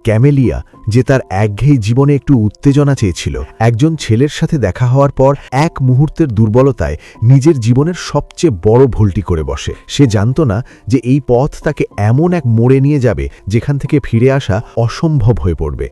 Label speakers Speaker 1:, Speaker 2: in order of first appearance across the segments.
Speaker 1: Camellia, যে তার একঘেয়ে জীবনে একটু উত্তেজনা চেয়েছিল, একজন ছেলের সাথে দেখা হওয়ার পর এক মুহূর্তের দুর্বলতায় নিজের জীবনের সবচেয়ে বড় ভুলটি করে বসে। সে জানত না যে এই পথ তাকে এমন এক মোড়ে নিয়ে যাবে যেখান থেকে ফিরে আসা অসম্ভব হয়ে পড়বে।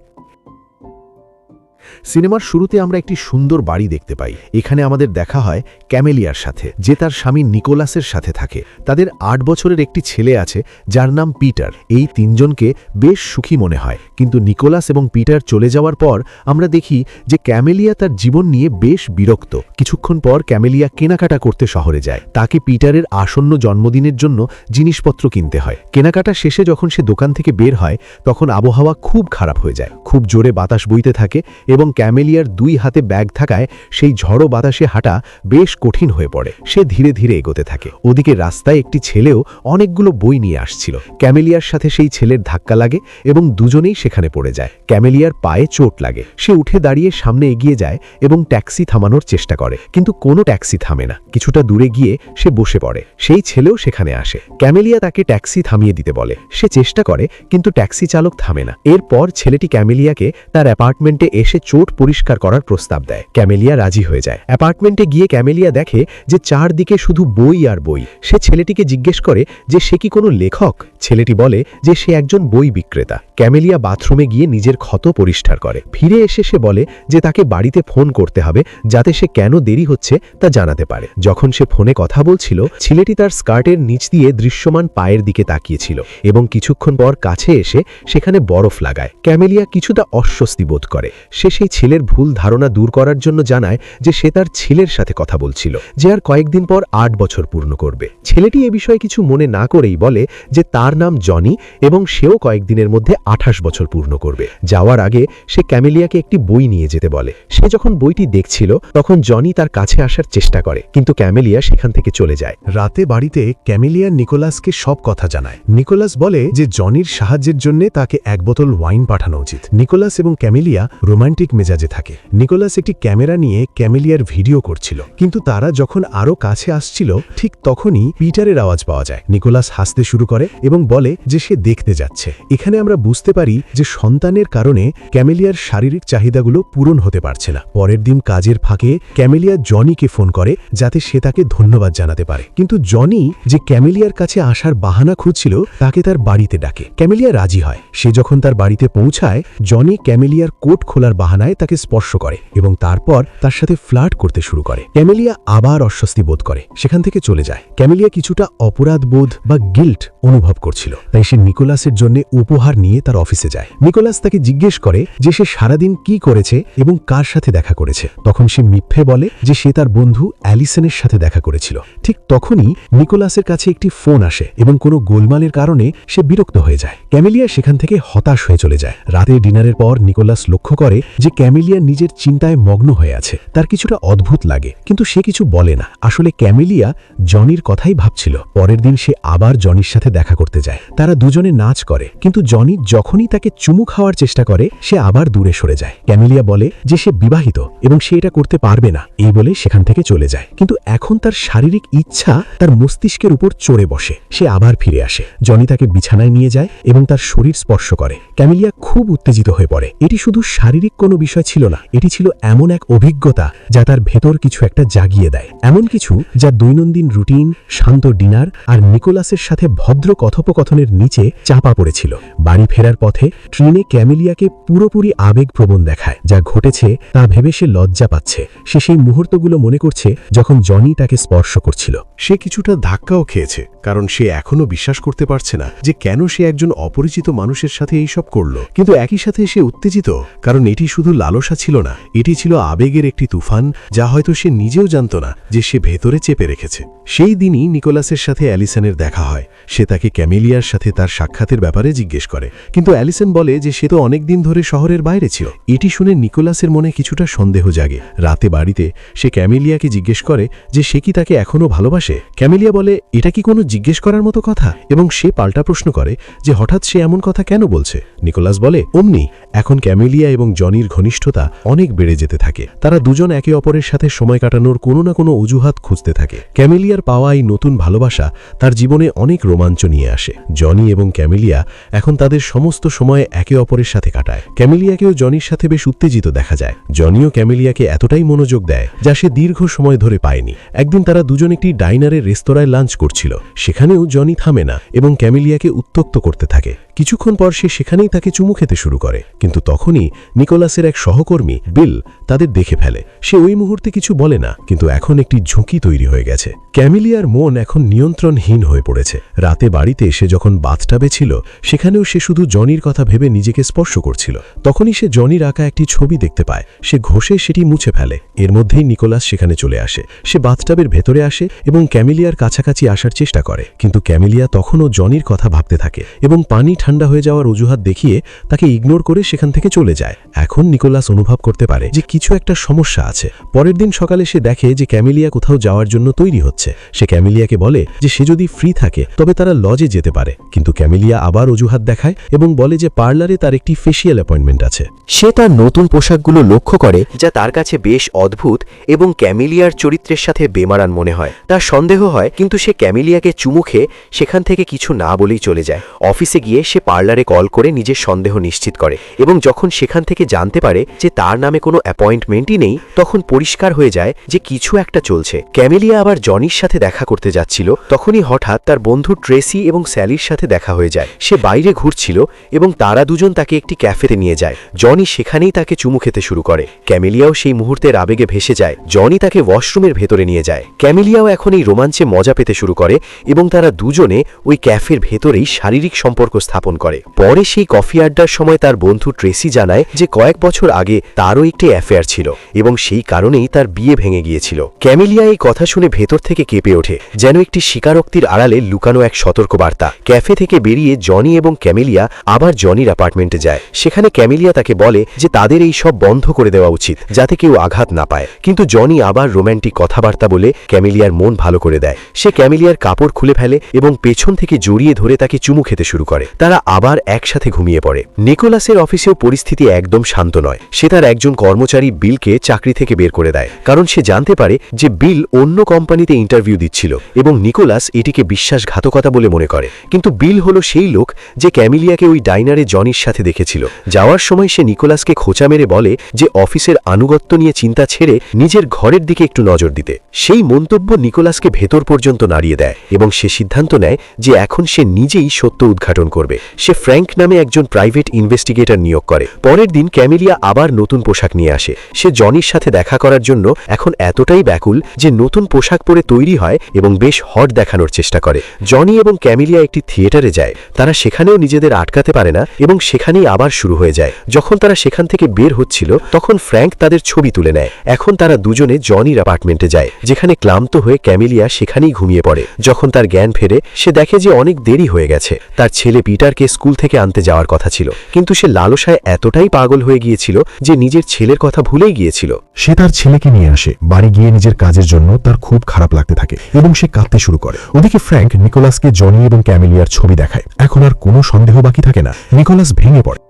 Speaker 1: সিনেমার শুরুতে আমরা একটি সুন্দর বাড়ি দেখতে পাই। এখানে আমাদের দেখা হয় ক্যামেলিয়ার সাথে, যে তার স্বামী নিকোলাসের সাথে থাকে। তাদের ৮ বছরের একটি ছেলে আছে যার নাম পিটার। এই তিনজনকে বেশ সুখী মনে হয়, কিন্তু নিকোলাস এবং পিটার চলে যাওয়ার পর আমরা দেখি যে ক্যামেলিয়া তার জীবন নিয়ে বেশ বিরক্ত। কিছুক্ষণ পর ক্যামেলিয়া কেনাকাটা করতে শহরে যায়। তাকে পিটারের আসন্ন জন্মদিনের জন্য জিনিসপত্র কিনতে হয়। কেনাকাটা শেষে যখন সে দোকান থেকে বের হয়, তখন আবহাওয়া খুব খারাপ হয়ে যায়। খুব জোরে বাতাস বইতে থাকে এবং ক্যামেলিয়ার 2 হাতে ব্যাগ থাকায় সেই ঝড়ো বাতাসে হাঁটা বেশ কঠিন হয়ে পড়ে। সে ধীরে ধীরে এগোতে থাকে। ওদিকে রাস্তায় একটি ছেলেও অনেকগুলো বই নিয়ে আসছিল। ক্যামেলিয়ার সাথে সেই ছেলের ধাক্কা লাগে এবং দুজনেই সেখানে পড়ে যায়। ক্যামেলিয়ার পায়ে চোট লাগে। সে উঠে দাঁড়িয়ে সামনে এগিয়ে যায় এবং ট্যাক্সি থামানোর চেষ্টা করে, কিন্তু কোনো ট্যাক্সি থামে না। কিছুটা দূরে গিয়ে সে বসে পড়ে। সেই ছেলেও সেখানে আসে। ক্যামেলিয়া তাকে ট্যাক্সি থামিয়ে দিতে বলে। সে চেষ্টা করে, কিন্তু ট্যাক্সি চালক থামে না। এরপর ছেলেটি ক্যামেলিয়াকে তার অ্যাপার্টমেন্টে এসে চোট পরিষ্কার করার প্রস্তাব দেয়। ক্যামেলিয়া রাজি হয়ে যায়। অ্যাপার্টমেন্টে গিয়ে ক্যামেলিয়া দেখে যে চারদিকে শুধু বই আর বই। সে ছেলেটিকে জিজ্ঞেস করে যে সে কি কোনো লেখক। ছেলেটি বলে যে সে একজন বই বিক্রেতা। ক্যামেলিয়া বাথরুমে গিয়ে নিজের ক্ষত পরিষ্কার করে। ফিরে এসে সে বলে যে তাকে বাড়িতে ফোন করতে হবে, যাতে সে কেন দেরি হচ্ছে তা জানাতে পারে। যখন সে ফোনে কথা বলছিল, ছেলেটি তার স্কার্টের নিচ দিয়ে দৃশ্যমান পায়ের দিকে তাকিয়েছিল এবং কিছুক্ষণ পর কাছে এসে সেখানে বরফ লাগায়। ক্যামেলিয়া কিছুটা অস্বস্তি বোধ করে। সে সেই ছেলের ভুল ধারণা দূর করার জন্য জানায় যে সে তার ছেলের সাথে কথা বলছিল, যে আর কয়েকদিন পর 8 বছর পূর্ণ করবে। ছেলেটি এ বিষয়ে কিছু মনে না করেই বলে যে তার নাম জনি এবং সেও কয়েকদিনের মধ্যে 28 বছর পূর্ণ করবে। যাওয়ার আগে সে ক্যামেলিয়াকে একটি বই নিয়ে যেতে বলে। সে যখন বইটি দেখছিল, তখন জনি তার কাছে আসার চেষ্টা করে, কিন্তু ক্যামেলিয়া সেখান থেকে চলে যায়।
Speaker 2: রাতে বাড়িতে ক্যামেলিয়া নিকোলাসকে সব কথা জানায়। নিকোলাস বলে যে জনির সাহায্যের জন্য তাকে 1 বোতল ওয়াইন পাঠানো উচিত। নিকোলাস এবং ক্যামেলিয়া রোমান্টিক মেজাজে থাকে। নিকোলাস একটি ক্যামেরা নিয়ে ক্যামেলিয়ার ভিডিও করছিল, কিন্তু তারা যখন আরো কাছে আসছিল, ঠিক তখনই পিটারের আওয়াজ পাওয়া যায়। নিকোলাস হাসতে শুরু করে এবং বলে যে সে দেখতে যাচ্ছে। এখানে আমরা বুঝতে পারি যে সন্তানের কারণে ক্যামেলিয়ার শারীরিক চাহিদাগুলো পূরণ হতে পারছে না। পরের দিন কাজের ফাঁকে ক্যামেলিয়া জনিকে ফোন করে যাতে সে তাকে ধন্যবাদ জানাতে পারে, কিন্তু জনি যে ক্যামেলিয়ার কাছে আসার বাহানা খুঁজছিল তাকে তার বাড়িতে ডাকে। ক্যামেলিয়া রাজি হয়। সে যখন তার বাড়িতে পৌঁছায়, জনি ক্যামেলিয়ার কোট খোলার বাহানায় তাকে স্পর্শ করে এবং তারপর তার সাথে ফ্লার্ট করতে শুরু করে। ক্যামেলিয়া আবার অস্বস্তি বোধ করে, সেখান থেকে চলে যায়। ক্যামেলিয়া কিছুটা অপরাধ বোধ বা গিল্ট অনুভব করছিল, তাই সে নিকোলাসের জন্য উপহার নিয়ে তার অফিসে যায়। নিকোলাস তাকে জিজ্ঞেস করে যে সে সারাদিন কি করেছে এবং কার সাথে দেখা করেছে। তখন সে মিথ্যে বলে যে সে তার বন্ধু অ্যালিসনের সাথে দেখা করেছিল। ঠিক তখনই নিকোলাসের কাছে একটি ফোন আসে এবং কোনো গোলমালের কারণে সে বিরক্ত হয়ে যায়। ক্যামেলিয়া সেখান থেকে হতাশ হয়ে চলে যায়। রাতে ডিনারের পর নিকোলাস লক্ষ্য করে যে ক্যামেলিয়া নিজের চিন্তায় মগ্ন হয়ে আছে। তার কিছুটা অদ্ভুত লাগে, কিন্তু সে কিছু বলে না। আসলে ক্যামেলিয়া জনির কথাই ভাবছিল। পরের দিন সে আবার জনির সাথে দেখা করতে যায়। তারা দুজনে নাচ করে, কিন্তু জনি যখনই তাকে চুমু খাওয়ার চেষ্টা করে, সে আবার দূরে সরে যায়। ক্যামেলিয়া বলে যে সে বিবাহিত এবং সে এটা করতে পারবে না, এই বলে সেখান থেকে চলে যায়। কিন্তু এখন তার শারীরিক ইচ্ছা তার মস্তিষ্কের উপর চড়ে বসে। সে আবার ফিরে আসে। জনি তাকে বিছানায় নিয়ে যায় এবং তার শরীর স্পর্শ করে। ক্যামেলিয়া খুব উত্তেজিত হয়ে পড়ে। এটি শুধু শারীরিক কোনো বিষয় ছিল না, এটি ছিল এমন এক অভিজ্ঞতা যা তার ভেতর কিছু একটা জাগিয়ে দেয়। এমন কিছু যা দৈনন্দিন রুটিন, শান্ত ডিনার আর নিকোলাসের সাথে ভদ্র কথোপকথনের নিচে চাপা পড়েছিল। বাড়ি ফেরার পথে ট্রেনে ক্যামেলিয়াকে পুরোপুরি আবেগপ্রবণ দেখায়। যা ঘটেছে তা ভেবে সে লজ্জা পাচ্ছে। সে সেই মুহূর্তগুলো মনে করছে যখন জনি তাকে স্পর্শ করছিল।
Speaker 1: সে কিছুটা ধাক্কাও খেয়েছে, কারণ সে এখনো বিশ্বাস করতে পারছে না যে কেন সে একজন অপরিচিত মানুষের সাথে এইসব করল। কিন্তু একই সাথে সে উত্তেজিত, কারণ এটি শুধু লালসা ছিল না, এটি ছিল আবেগের একটি তুফান, যা হয়তো সে নিজেও জানত না যে সে ভেতরে চেপে রেখেছে। সেই দিনই নিকোলাসের সাথে অ্যালিসনের দেখা হয়। সে তাকে ক্যামেলিয়ার সাথে তার সাক্ষাতের ব্যাপারে জিজ্ঞেস করে, কিন্তু অ্যালিসন বলে যে সে তো অনেক দিন ধরে শহরের বাইরে ছিল। এটি শুনে নিকোলাসের মনে কিছুটা সন্দেহ জাগে। রাতে বাড়িতে সে ক্যামেলিয়াকে জিজ্ঞেস করে যে সে কি তাকে এখনো ভালোবাসে। ক্যামেলিয়া বলে এটা কি কোনো জিজ্ঞেস করার মতো কথা, এবং সে পাল্টা প্রশ্ন করে যে হঠাৎ সে এমন কথা কেন বলছে। নিকোলাস বলে অমনি
Speaker 2: এখন ক্যামেলিয়া এবং জনির ঘনিষ্ঠতা অনেক বেড়ে যেতে থাকে। তারা দুজন একে অপরের সাথে সময় কাটানোর কোনো না কোনো অজুহাত খুঁজতে থাকে। ক্যামেলিয়ার পাওয়া এই নতুন ভালোবাসা তার জীবনে অনেক রোমাঞ্চ নিয়ে আসে। জনি এবং ক্যামেলিয়া এখন তাদের সমস্ত সময় একে অপরের সাথে কাটায়। ক্যামেলিয়াকেও জনির সাথে বেশ উত্তেজিত দেখা যায়। জনিও ক্যামেলিয়াকে এতটাই মনোযোগ দেয় যা সে দীর্ঘ সময় ধরে পায়নি। একদিন তারা দুজন একটি ডাইনারের রেস্তোরাঁয় লাঞ্চ করছিল। সেখানেও জনি থামে না এবং ক্যামেলিয়াকে উত্ত্যক্ত করতে থাকে। কিছুক্ষণ পর সে সেখানেই তাকে চুমু খেতে শুরু করে, কিন্তু তখনই নিকোলাসের এক সহকর্মী বিল তাদের দেখে ফেলে। সে ওই মুহূর্তে কিছু বলে না, কিন্তু এখন একটি ঝুঁকি তৈরি হয়ে গেছে। ক্যামেলিয়ার মন এখন নিয়ন্ত্রণহীন হয়ে পড়েছে। রাতে বাড়িতে সে যখন বাথটাবে ছিল, সেখানেও সে শুধু জনির কথা ভেবে নিজেকে স্পর্শ করছিল। তখনই সে জনির আঁকা একটি ছবি দেখতে পায়। সে ঘষে সেটি মুছে ফেলে। এর মধ্যেই নিকোলাস সেখানে চলে আসে। সে বাথটাবের ভেতরে আসে এবং ক্যামেলিয়ার কাছাকাছি আসার চেষ্টা করে, কিন্তু ক্যামেলিয়া তখনও জনির কথা ভাবতে থাকে এবং পানি ঠান্ডা হয়ে যাওয়ার অজুহাত দেখিয়ে তাকে ইগনোর করে সেখান থেকে চলে যায়। এখন নিকোলাস অনুভব করতে পারে যে কিছু একটা সমস্যা আছে। পরের দিন সকালে সে দেখে যে ক্যামেলিয়া কোথাও যাওয়ার জন্য তৈরি হচ্ছে। সে ক্যামেলিয়াকে বলে যে সে যদি ফ্রি থাকে তবে তারা লজে যেতে পারে, কিন্তু ক্যামেলিয়া আবার অজুহাত দেখায় এবং বলে যে পার্লারে তার একটি ফেসিয়াল অ্যাপয়েন্টমেন্ট আছে।
Speaker 3: সে তার নতুন পোশাকগুলো লক্ষ্য করে যা তার কাছে বেশ অদ্ভুত এবং ক্যামেলিয়ার চরিত্রের সাথে বেমানান মনে হয়। তার সন্দেহ হয়, কিন্তু সে ক্যামেলিয়াকে চুমু খেয়ে সেখান থেকে কিছু না বলেই চলে যায়। অফিসে গিয়ে সে পার্লারে কল করে নিজের সন্দেহ নিশ্চিত করে এবং যখন সেখান থেকে জানতে পারে যে তার নামে কোনো অ্যাপয়েন্টমেন্টই নেই, তখন পরিষ্কার হয়ে যায় যে কিছু একটা চলছে। ক্যামেলিয়া আবার জনির সাথে দেখা করতে যাচ্ছিল, তখনই হঠাৎ তার বন্ধু ট্রেসি এবং স্যালির সাথে দেখা হয়ে যায়। সে বাইরে ঘুরছিল এবং তারা দুজন তাকে একটি ক্যাফেতে নিয়ে যায়। জনি সেখানেই তাকে চুমু খেতে শুরু করে। ক্যামেলিয়াও সেই মুহূর্তের আবেগে ভেসে যায়। জনি তাকে ওয়াশরুমের ভেতরে নিয়ে যায়। ক্যামেলিয়াও এখন এই রোমাঞ্চে মজা পেতে শুরু করে এবং তারা দুজনে ওই ক্যাফের ভেতরেই শারীরিক সম্পর্ক স্থাপন করে। পরে সেই কফি আড্ডার সময় তার বন্ধু ট্রেসি জানায় যে কয়েক বছর আগে তারও একটি অ্যাফেয়ার ছিল এবং সেই কারণেই তার বিয়ে ভেঙে গিয়েছিল। ক্যামেলিয়া এই কথা শুনে ভেতর থেকে কেঁপে ওঠে, যেন একটি স্বীকারোক্তির আড়ালে লুকানো এক সতর্কবার্তা। ক্যাফে থেকে বেরিয়ে জনি এবং ক্যামেলিয়া আবার জনির অ্যাপার্টমেন্টে যায়। সেখানে ক্যামেলিয়া তাকে বলে যে তাদের এই সব বন্ধ করে দেওয়া উচিত, যাতে কেউ আঘাত না পায়। কিন্তু জনি আবার রোম্যান্টিক কথাবার্তা বলে ক্যামেলিয়ার মন ভালো করে দেয়। সে ক্যামেলিয়ার কাপড় খুলে ফেলে এবং পেছন থেকে জড়িয়ে ধরে তাকে চুমু খেতে শুরু করে। তারা আবার একসাথে ঘুমিয়ে পড়ে। নিকোলাসের অফিসেও পরিস্থিতি একদম শান্ত নয়। সে তার একজন কর্মচারী বিলকে চাকরি থেকে বের করে দেয়, কারণ সে জানতে পারে যে বিল অন্য কোম্পানিতে ইন্টারভিউ দিচ্ছিল এবং নিকোলাস এটিকে বিশ্বাসঘাতকতা বলে মনে করে। কিন্তু বিল হলো সেই লোক যে ক্যামেলিয়াকে ওই ডাইনারে জনির সাথে দেখেছিল। যাওয়ার সময় সে নিকোলাসকে খোঁচা মেরে বলে যে অফিসের আনুগত্য নিয়ে চিন্তা ছেড়ে নিজের ঘরের দিকে একটু নজর দিতে। সেই মন্তব্য নিকোলাসকে ভেতর পর্যন্ত নাড়িয়ে দেয় এবং সে সিদ্ধান্ত নেয় যে এখন সে নিজেই সত্য উদ্ঘাটন করবে। সে ফ্র্যাঙ্ক নামে একজন প্রাইভেট ইনভেস্টিগেটর নিয়োগ করে। পরের দিন ক্যামেলিয়া আবার নতুন পোশাক নিয়ে আসে। সে জনির সাথে দেখা করার জন্য এখন এতটাই ব্যাকুল যে নতুন পোশাক পরে তৈরি হয় এবং বেশ হট দেখানোর চেষ্টা করে। জনি এবং ক্যামেলিয়া একটি থিয়েটারে যায়। তারা সেখানেও নিজেদের আটকাতে পারে না এবং সেখানেই আবার শুরু হয়ে যায়। যখন তারা সেখান থেকে বের হচ্ছিল, তখন ফ্র্যাঙ্ক তাদের ছবি তুলে নেয়। এখন তারা দুজনে জনির অ্যাপার্টমেন্টে যায়, যেখানে ক্লান্ত হয়ে ক্যামেলিয়া সেখানেই ঘুমিয়ে পড়ে। যখন তার জ্ঞান ফেরে, সে দেখে যে অনেক দেরি হয়ে গেছে। তার ছেলে পিটারকে স্কুল থেকে আনতে যাওয়ার কথা ছিল, কিন্তু সে লালসায় এতটাই পাগল হয়ে গিয়েছিল যে নিজের ছেলের কথা ভুলেই গিয়েছিল।
Speaker 2: সে তার ছেলেকে নিয়ে আসে। বাড়ি গিয়ে নিজের কাজের জন্য তার খুব খারাপ লাগতে থাকে এবং সে কাঁদতে শুরু করে। ওদিকে ফ্র্যাঙ্ক নিকোলাসকে জনি এবং ক্যামেলিয়ার ছবি দেখায়। এখন আর কোনো সন্দেহ বাকি থাকে না। নিকোলাস ভেঙে পড়ে।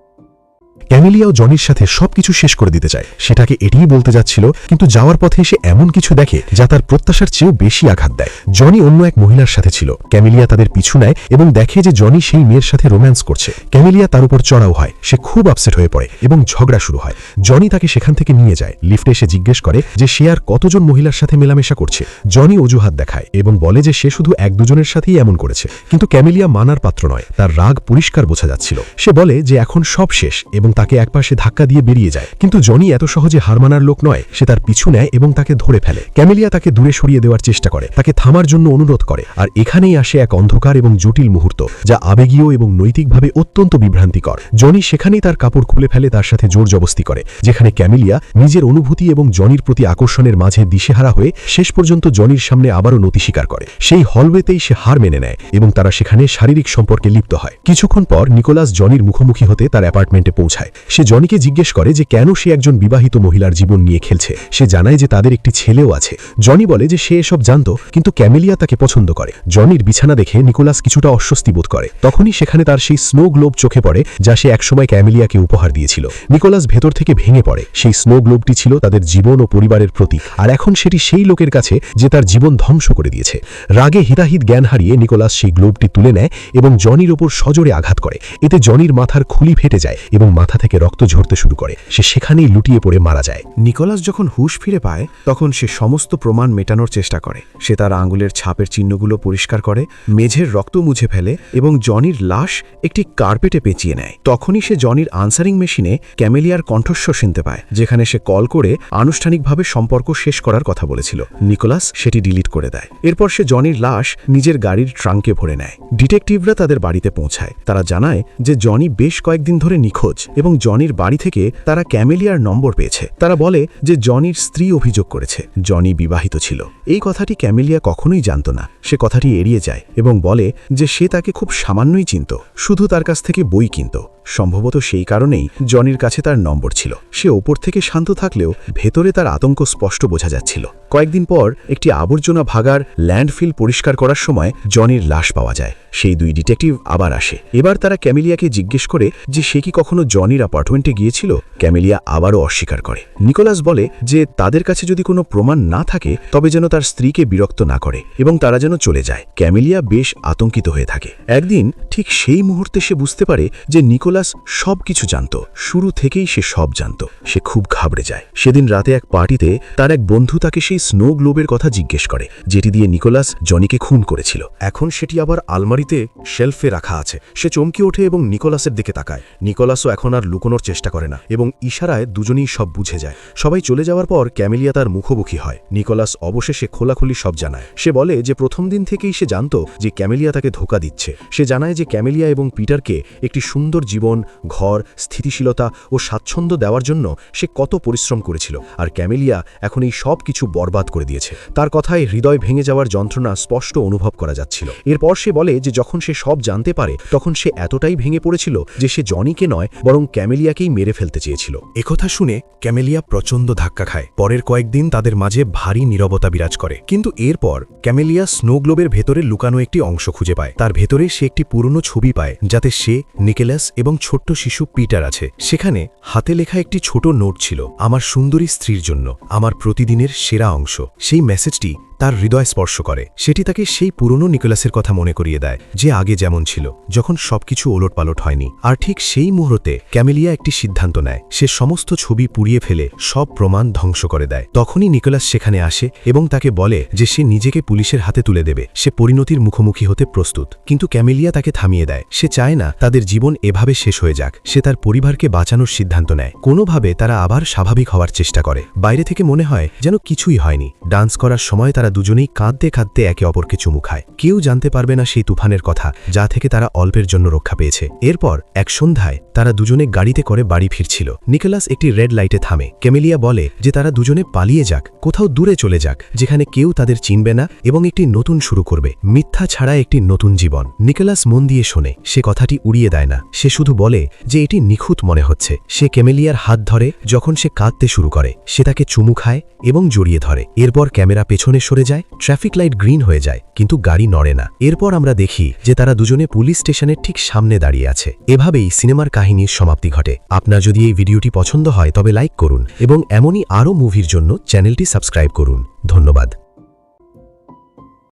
Speaker 2: ক্যামেলিয়াও জনির সাথে সবকিছু শেষ করে দিতে চায়। সেটাকে এটিই বলতে যাচ্ছিল, কিন্তু যাওয়ার পথে সে এমন কিছু দেখে যা তার প্রত্যাশার চেয়েও বেশি আঘাত দেয়। জনি অন্য এক মহিলার সাথে ছিল। ক্যামেলিয়া তাদের পিছু নেয় এবং দেখে যে জনি সেই মেয়ের সাথে রোম্যান্স করছে। ক্যামেলিয়া তার উপর চড়াও হয়। সে খুব আপসেট হয়ে পড়ে এবং ঝগড়া শুরু হয়। জনি তাকে সেখান থেকে নিয়ে যায়। লিফটে এসে জিজ্ঞেস করে যে সে আর কতজন মহিলার সাথে মেলামেশা করছে। জনি অজুহাত দেখায় এবং বলে যে সে শুধু এক দুজনের সাথেই এমন করেছে, কিন্তু ক্যামেলিয়া মানার পাত্র নয়। তার রাগ পরিষ্কার বোঝা যাচ্ছিল। সে বলে যে এখন সব শেষ এবং তাকে একপাশে ধাক্কা দিয়ে বেরিয়ে যায়। কিন্তু জনি এত সহজে হার মানার লোক নয়। সে তার পিছু নেয় এবং তাকে ধরে ফেলে। ক্যামেলিয়া তাকে দূরে সরিয়ে দেওয়ার চেষ্টা করে, তাকে থামার জন্য অনুরোধ করে। আর এখানেই আসে এক অন্ধকার এবং জটিল মুহূর্ত, যা আবেগীয় এবং নৈতিকভাবে অত্যন্ত বিভ্রান্তিকর। জনি সেখানেই তার কাপড় খুলে ফেলে তার সাথে জোর জবস্তি করে, যেখানে ক্যামেলিয়া নিজের অনুভূতি এবং জনির প্রতি আকর্ষণের মাঝে দিশেহারা হয়ে শেষ পর্যন্ত জনির সামনে আবারও নতি স্বীকার করে। সেই হলওয়েতেই সে হার মেনে নেয় এবং তারা সেখানে শারীরিক সম্পর্কে লিপ্ত হয়। কিছুক্ষণ পর নিকোলাস জনির মুখোমুখি হতে তার অ্যাপার্টমেন্টে পৌঁছায়। বোঝায়। সে জনিকে জিজ্ঞেস করে যে কেন সে একজন বিবাহিত মহিলার জীবন নিয়ে খেলছে। সে জানায় যে তাদের একটি ছেলেও আছে। জনি বলে যে সে এসব জানত, কিন্তু ক্যামেলিয়া তাকে পছন্দ করে। জনির বিছানা দেখে নিকোলাস কিছুটা অস্বস্তি বোধ করে। তখনই সেখানে তার সেই স্নো গ্লোব চোখে পড়ে যা সে একসময় ক্যামেলিয়াকে উপহার দিয়েছিল। নিকোলাস ভেতর থেকে ভেঙে পড়ে। সেই স্নো গ্লোবটি ছিল তাদের জীবন ও পরিবারের প্রতীক, আর এখন সেটি সেই লোকের কাছে যে তার জীবন ধ্বংস করে দিয়েছে। রাগে হিতাহিত জ্ঞান হারিয়ে নিকোলাস সেই গ্লোবটি তুলে নেয় এবং জনির ওপর সজোরে আঘাত করে। এতে জনির মাথার খুলি ফেটে যায় এবং মাথা থেকে রক্ত ঝরতে শুরু করে। সে সেখানেই লুটিয়ে পড়ে মারা যায়।
Speaker 1: নিকোলাস যখন হুঁশ ফিরে পায় তখন সে সমস্ত প্রমাণ মেটানোর চেষ্টা করে। সে তার আঙুলের ছাপের চিহ্নগুলো পরিষ্কার করে, মেঝের রক্ত মুছে ফেলে এবং জনির লাশ একটি কার্পেটে পেঁচিয়ে নেয়। তখনই সে জনির আনসারিং মেশিনে ক্যামেলিয়ার কণ্ঠস্বর শুনতে পায়, যেখানে সে কল করে আনুষ্ঠানিকভাবে সম্পর্ক শেষ করার কথা বলেছিল। নিকোলাস সেটি ডিলিট করে দেয়। এরপর সে জনির লাশ নিজের গাড়ির ট্রাঙ্কে ভরে নেয়। ডিটেকটিভরা তাদের বাড়িতে পৌঁছায়। তারা জানায় যে জনি বেশ কয়েকদিন ধরে নিখোঁজ এবং জনির বাড়ি থেকে তারা ক্যামেলিয়ার নম্বর পেয়েছে। তারা বলে যে জনির স্ত্রী অভিযোগ করেছে জনি বিবাহিত ছিল। এই কথাটি ক্যামেলিয়া কখনোই জানত না। সে কথাটি এড়িয়ে যায় এবং বলে যে সে তাকে খুব সামান্যই চিনত, শুধু তার কাছ থেকে বই কিনত। সম্ভবত সেই কারণেই জনির কাছে তার নম্বর ছিল। সে ওপর থেকে শান্ত থাকলেও ভেতরে তার আতঙ্ক স্পষ্ট বোঝা যাচ্ছিল। কয়েকদিন পর একটি আবর্জনা ভাগার ল্যান্ডফিল পরিষ্কার করার সময় জনির লাশ পাওয়া যায়। সেই দুই ডিটেকটিভ আবার আসে। এবার তারা ক্যামেলিয়াকে জিজ্ঞেস করে যে সে কি কখনো জনির অ্যাপার্টমেন্টে গিয়েছিল। ক্যামেলিয়া আবারও অস্বীকার করে। নিকোলাস বলে যে তাদের কাছে যদি কোনো প্রমাণ না থাকে তবে যেন তার স্ত্রীকে বিরক্ত না করে এবং তারা যেন চলে যায়। ক্যামেলিয়া বেশ আতঙ্কিত হয়ে থাকে। একদিন ঠিক সেই মুহূর্তে সে বুঝতে পারে যে নিকোলাস সব কিছু জানত। শুরু থেকেই সে সব জানত। সে খুব ঘাবড়ে যায়। সেদিন রাতে এক পার্টিতে তার এক বন্ধু তাকে সেই স্নো গ্লোবের কথা জিজ্ঞেস করে যেটি দিয়ে নিকোলাস জনিকে খুন করেছিল। এখন সেটি আবার আলমারিতে শেলফে রাখা আছে। সে চমকে ওঠে এবং নিকোলাসের দিকে তাকায়। নিকোলাসও এখন আর লুকোনোর চেষ্টা করে না এবং ইশারায় দুজনেই সব বুঝে যায়। সবাই চলে যাওয়ার পর ক্যামেলিয়া তার মুখোমুখি হয়। নিকোলাস অবশেষে খোলাখুলি সব জানায়। সে বলে যে প্রথম দিন থেকেই সে জানত যে ক্যামেলিয়া তাকে ধোঁকা দিচ্ছে। সে জানায় যে ক্যামেলিয়া এবং পিটারকে একটি সুন্দর জীবন, ঘর, স্থিতিশীলতা ও স্বাচ্ছন্দ্য দেওয়ার জন্য সে কত পরিশ্রম করেছিল, আর ক্যামেলিয়া এখন এই সব কিছু বরবাদ করে দিয়েছে। তার কথায় হৃদয় ভেঙে যাওয়ার যন্ত্রণা স্পষ্ট অনুভব করা যাচ্ছিল। এরপর সে বলে যে যখন সে সব জানতে পারে তখন সে এতটাই ভেঙে পড়েছিল যে সে জনিকে নয় বরং ক্যামেলিয়াকেই মেরে ফেলতে চেয়েছিল। একথা শুনে ক্যামেলিয়া প্রচণ্ড ধাক্কা খায়। পরের কয়েকদিন তাদের মাঝে ভারী নীরবতা বিরাজ করে। কিন্তু এরপর ক্যামেলিয়া স্নো গ্লোবের ভেতরে লুকানো একটি অংশ খুঁজে পায়। তার ভেতরে সে একটি পুরনো ছবি পায় যাতে সে, নিকোলাস এবং ছোট্ট শিশু পিটার আছে। সেখানে হাতে লেখা একটি ছোট নোট ছিল, আমার সুন্দরী স্ত্রীর জন্য, আমার প্রতিদিনের সেরা অংশ। সেই মেসেজটি তার হৃদয় স্পর্শ করে। সেটি তাকে সেই পুরনো নিকোলাসের কথা মনে করিয়ে দেয় যে আগে যেমন ছিল, যখন সবকিছু ওলটপালট হয়নি। আর ঠিক সেই মুহূর্তে ক্যামেলিয়া একটি সিদ্ধান্ত নেয়। সে সমস্ত ছবি পুড়িয়ে ফেলে সব প্রমাণ ধ্বংস করে দেয়। তখনই নিকোলাস সেখানে আসে এবং তাকে বলে যে সে নিজেকে পুলিশের হাতে তুলে দেবে। সে পরিণতির মুখোমুখি হতে প্রস্তুত। কিন্তু ক্যামেলিয়া তাকে থামিয়ে দেয়। সে চায় না তাদের জীবন এভাবে শেষ হয়ে যাক। সে তার পরিবারকে বাঁচানোর সিদ্ধান্ত নেয়। কোনোভাবে তারা আবার স্বাভাবিক হওয়ার চেষ্টা করে। বাইরে থেকে মনে হয় যেন কিছুই হয়নি। ডান্স করার সময় তারা দুজনেই কাঁদতে কাঁদতে একে অপরকে চুমু খায়। কেউ জানতে পারবে না সেই তুফানের কথা যা থেকে তারা অল্পের জন্য রক্ষা পেয়েছে। এরপর এক সন্ধ্যায় তারা দুজনে গাড়িতে করে বাড়ি ফিরছিল। নিকোলাস একটি রেড লাইটে থামে। ক্যামেলিয়া বলে যে তারা দুজনে পালিয়ে যাক, কোথাও দূরে চলে যাক যেখানে কেউ তাদের চিনবে না এবং একটি নতুন শুরু করবে, মিথ্যা ছাড়া একটি নতুন জীবন। নিকোলাস মন দিয়ে শোনে। সে কথাটি উড়িয়ে দেয় না। সে শুধু বলে যে এটি নিখুঁত মনে হচ্ছে। সে ক্যামেলিয়ার হাত ধরে যখন সে কাঁদতে শুরু করে। সে তাকে চুমু খায় এবং জড়িয়ে ধরে। এরপর ক্যামেরা পেছনে সরে যায়। ট্রাফিক লাইট গ্রিন হয়ে যায় কিন্তু গাড়ি নড়ে না। এরপর আমরা দেখি যে তারা দুজনে পুলিশ স্টেশনের ঠিক সামনে দাঁড়িয়ে আছে। এভাবেই সিনেমার কাহিনীর সমাপ্তি ঘটে। আপনার যদি এই ভিডিওটি পছন্দ হয় তবে লাইক করুন এবং এমনই আরও মুভির জন্য চ্যানেলটি সাবস্ক্রাইব করুন। ধন্যবাদ।